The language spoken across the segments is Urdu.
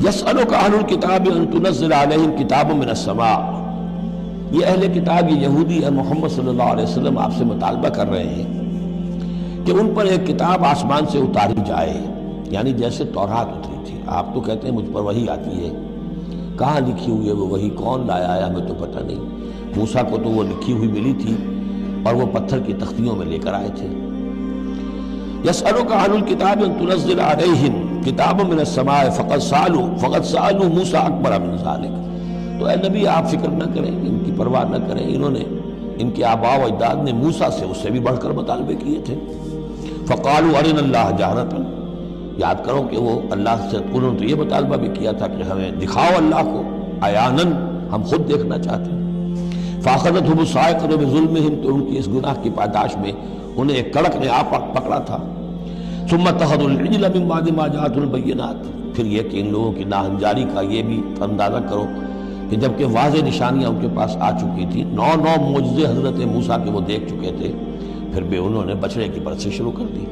یسألک اہل الکتاب ان تنزل علیہم کتاب من السماء، یہ اہل کتاب، یہ یہودی اور محمد صلی اللہ علیہ وسلم آپ سے مطالبہ کر رہے ہیں کہ ان پر ایک کتاب آسمان سے اتاری جائے، یعنی جیسے تورات اتری تھی۔ آپ تو کہتے ہیں مجھ پر وحی آتی ہے، کہاں لکھی ہوئی ہے وہ وحی؟ کون لایا ہے ہمیں تو پتہ نہیں۔ موسیٰ کو تو وہ لکھی ہوئی ملی تھی اور وہ پتھر کی تختیوں میں لے کر آئے تھے۔ یسألک اہل الکتاب ان تنزل علیہم کتاب من السماء فقد سألوا موسیٰ اکبر من ذلک۔ تو اے نبی آپ فکر نہ کریں، ان کی پرواہ نہ کریں، انہوں نے، ان کے آباء و اجداد نے موسیٰ سے اس سے بھی بڑھ کر مطالبے کیے تھے۔ فقالوا ارنا اللہ جہرۃ، یاد کرو کہ وہ اللہ سے، انہوں نے تو یہ مطالبہ بھی کیا تھا کہ ہمیں دکھاؤ اللہ کو عیاناً، ہم خود دیکھنا چاہتے ہیں۔ فاخذتهم الصاعقۃ بظلمهم، تو ان کی اس گناہ کی پاداش میں انہیں ایک کڑک نے پکڑا تھا۔ ثم اتخذوا العجل من بعد ما جاءتهم البینات، پھر یہ کہ ان لوگوں کی ناہنجاری کا یہ بھی اندازہ کرو کہ جبکہ واضح نشانیاں ان کے پاس آ چکی تھی، 9 معجزے حضرت موسیٰ کے وہ دیکھ چکے تھے، پھر بھی انہوں نے بچڑے کی پرست شروع کر دی۔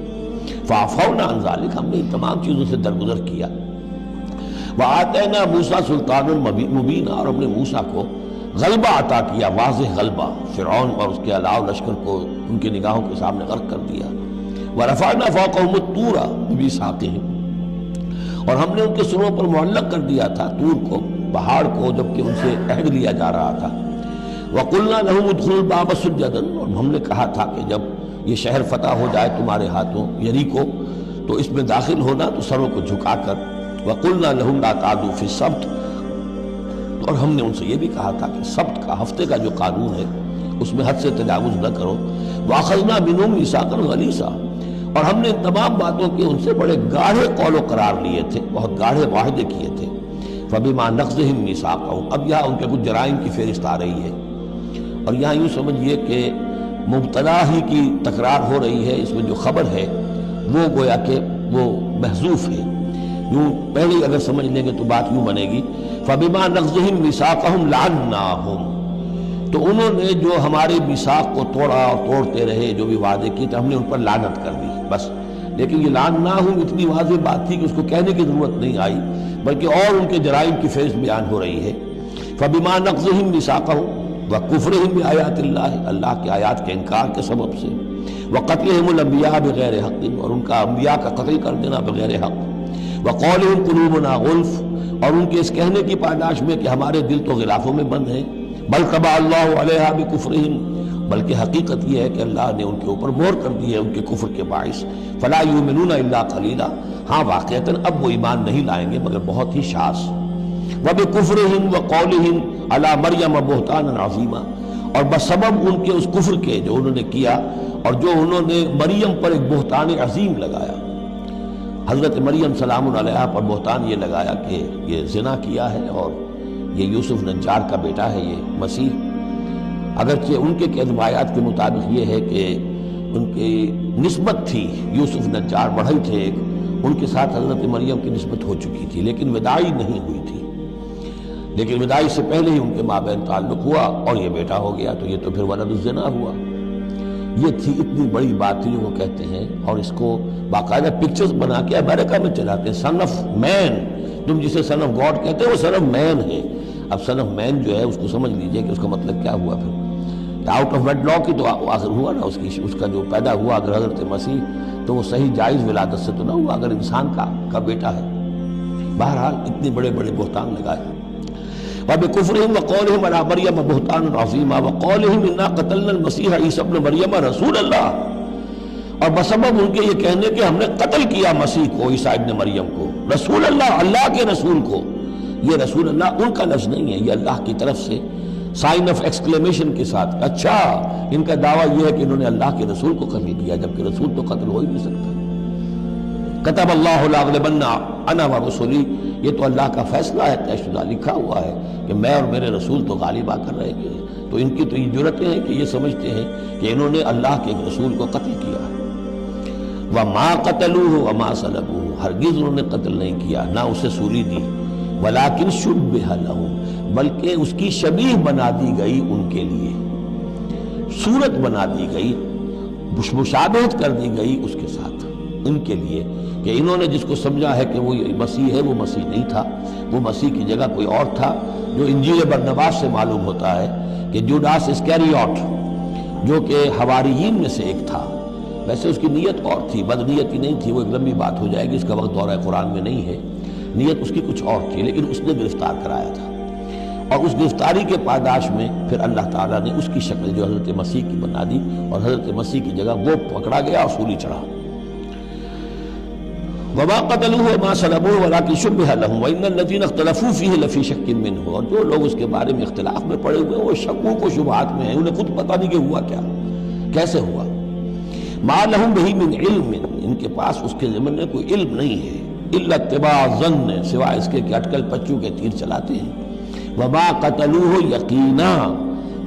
فعفونا عن ذلک، ہم نے ان تمام چیزوں سے درگزر کیا۔ وآتینا موسیٰ سلطان مبین، اور ہم نے موسیٰ کو غلبہ عطا کیا، واضح غلبہ، فرعون اور اس کے علاوہ لشکر کو ان کی نگاہوں کے سامنے غرق کر دیا۔ ورفعنا فوقهم الطور بميثاقهم، اور ہم نے ان کے سروں پر معلق کر دیا تھا طور کو، پہاڑ کو، جبکہ ان سے عہد لیا جا رہا تھا۔ وقلنا لهم ادخلوا الباب سجدا، اور ہم نے کہا تھا کہ جب یہ شہر فتح ہو جائے تمہارے ہاتھوں، یریکو، تو اس میں داخل ہونا تو سروں کو جھکا کر۔ وقلنا لهم لا تعدوا في السبت، اور ہم نے ان سے یہ بھی کہا تھا کہ سبت کا، ہفتے کا جو قانون ہے اس میں حد سے تجاوز نہ کرو۔ واخذنا منهم ميثاقا غليظا، اور ہم نے ان تمام باتوں کے ان سے بڑے گاڑھے قول و قرار لیے تھے، بہت گاڑھے معاہدے کیے تھے۔ فبما نقضهم ميثاقهم، اب یہاں ان کے کچھ جرائم کی فہرست آ رہی ہے، اور یہاں یوں سمجھیے کہ مبتدا ہی کی تکرار ہو رہی ہے، اس میں جو خبر ہے وہ گویا کہ وہ محذوف ہے۔ یوں پہلے اگر سمجھ لیں گے تو بات یوں بنے گی، فبما نقضهم ميثاقهم لعناهم، تو انہوں نے جو ہمارے میثاق کو توڑا اور توڑتے رہے، جو بھی وعدے کیے تھے، ہم نے ان پر لعنت کر دی بس۔ لیکن یہ لعناهم اتنی واضح بات تھی کہ اس کو کہنے کی ضرورت نہیں آئی، بلکہ اور ان کے جرائم کی فہرست بیان ہو رہی ہے۔ فبما نقضهم ميثاقهم وكفرهم بآیات اللہ، اللہ کی آیات کے انکار کے سبب سے، وقتلهم الانبیاء بغیر حق، اور ان کا انبیاء کا قتل کر دینا بغیر حق، وقولهم قلوبنا غلف، اور ان کے اس کہنے کی پاداش میں کہ ہمارے دل تو غلافوں میں بند ہیں، بل طبع اللہ علیہا بکفرہم، بلکہ حقیقت یہ ہے کہ اللہ نے ان کے اوپر مہر کر دی ہے ان کے کفر کے باعث۔ فلا یؤمنون الا قلیلا، ہاں واقعتاً اب وہ ایمان نہیں لائیں گے مگر بہت ہی شاذ۔ وبکفرہم وقولہم علی مریم بہتانا عظیما، اور بسبب ان کے اس کفر کے جو انہوں نے کیا اور جو انہوں نے مریم پر ایک بہتان عظیم لگایا، حضرت مریم سلام علیہا پر بہتان یہ لگایا کہ یہ زنا کیا ہے اور یہ یوسف نجار کا بیٹا ہے یہ مسیح۔ اگرچہ ان کے روایات کے مطابق یہ ہے کہ ان کی نسبت تھی، یوسف نجار بڑھئی تھے ایک، ان کے ساتھ حضرت مریم کی نسبت ہو چکی تھی، لیکن وداعی نہیں ہوئی تھی، لیکن وداعی سے پہلے ہی ان کے مابین تعلق ہوا اور یہ بیٹا ہو گیا، تو یہ تو پھر ولد الزنا ہوا۔ یہ تھی اتنی بڑی بات تھی جو وہ کہتے ہیں، اور اس کو باقاعدہ پکچرز بنا کے امریکہ میں چلاتے ہیں۔ سن آف مین، تم جسے سن آف گاڈ کہتے ہیں وہ سن آف مین ہے۔ اب سن آف مین جو ہے اس کو سمجھ لیجئے کہ اس کا مطلب کیا ہوا، پھر آؤٹ آف ویڈ لاک ہی تو آخر ہوا نا، اس کا جو پیدا ہوا اگر حضرت مسیح تو وہ صحیح جائز ولادت سے تو نہ ہوا، اگر انسان کا بیٹا ہے۔ بہرحال اتنے بڑے بڑے بہتان لگائے۔ وَبِكُفْرِهِمْ وَقَوْلِهِمْ عَلَىٰ مَرْيَمَ بُهْتَانًا عَظِيمًا وَقَوْلِهِمْ إِنَّا قَتَلْنَا الْمَسِيحَ عِيسَى ابْنَ مَرْيَمَ رَسُولَ اللَّهِ، اور بسبب ان کے یہ کہنے کہ ہم نے قتل کیا مسیح کو، عیسیٰ ابن مریم کو، رسول اللہ، اللہ کے رسول کو۔ یہ رسول اللہ ان کا لفظ نہیں ہے، یہ اللہ کی طرف سے سائن آف ایکسکلیمیشن کے ساتھ۔ اچھا، ان کا دعویٰ یہ ہے کہ انہوں نے اللہ کے رسول کو قتل کیا، جبکہ رسول تو قتل ہو ہی نہیں سکتا۔ کتب اللہ لأغلبن انا ورسلی، یہ تو اللہ کا فیصلہ ہے، طے شدہ لکھا ہوا ہے کہ میں اور میرے رسول تو غالب آ کر رہیں گے۔ تو ان کی تو یہ جرأتیں ہیں کہ یہ سمجھتے ہیں کہ انہوں نے اللہ کے رسول کو قتل کیا۔ وما قتلوہ وما صلبوہ، ہرگز انہوں نے قتل نہیں کیا، نہ اسے سولی دی، ولکن شبہ لہم، بلکہ اس کی شبیہ بنا دی گئی ان کے لیے، صورت بنا دی گئی، مشابہت کر دی گئی اس کے ساتھ۔ ان کے لیے کہ انہوں نے جس کو سمجھا ہے کہ وہ مسیح ہے، وہ مسیح نہیں تھا، وہ مسیح کی جگہ کوئی اور تھا، جو انجیل برنباس سے معلوم ہوتا ہے کہ جوڈاس اسکیریوٹ جو کہ حواریین میں سے ایک تھا، ویسے اس کی نیت اور تھی، بد نیتی نہیں تھی، وہ ایک لمبی بات ہو جائے گی، اس کا وقت دورہ قرآن میں نہیں ہے، نیت اس کی کچھ اور تھی، لیکن اس نے گرفتار کرایا تھا، اور اس گرفتاری کے پاداش میں پھر اللہ تعالیٰ نے اس کی شکل جو حضرت مسیح کی بنا دی، اور حضرت مسیح کی جگہ وہ پکڑا گیا اور سولی چڑھا۔ وما قتلوه وما صلبوه ولكن شبه لهم وان الذين اختلفوا فيه لفي شك منه، اور جو لوگ اس کے بارے میں اختلاف میں پڑے ہوئے ہیں وہ شکوک و شبہات میں ہیں، انہیں خود پتہ نہیں کہ ہوا کیا، کیسے ہوا۔ ما لهم به من علم، ان کے پاس اس کے ضمن میں کوئی علم نہیں ہے، الا اتباع الظن، سوائے اس کے کہ اٹکل پچو کے تیر چلاتے ہیں۔ وما قتلوه یقینا،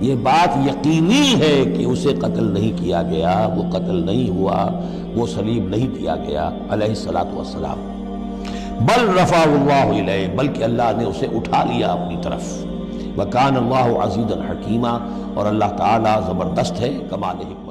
یہ بات یقینی ہے کہ اسے قتل نہیں کیا گیا، وہ قتل نہیں ہوا، وہ صلیب نہیں دیا گیا علیہ الصلوۃ والسلام، بل رفع اللہ الیہ، بلکہ اللہ نے اسے اٹھا لیا اپنی طرف، وکان اللہ عزیزا حکیما، اور اللہ تعالیٰ زبردست ہے، کمال حکمت۔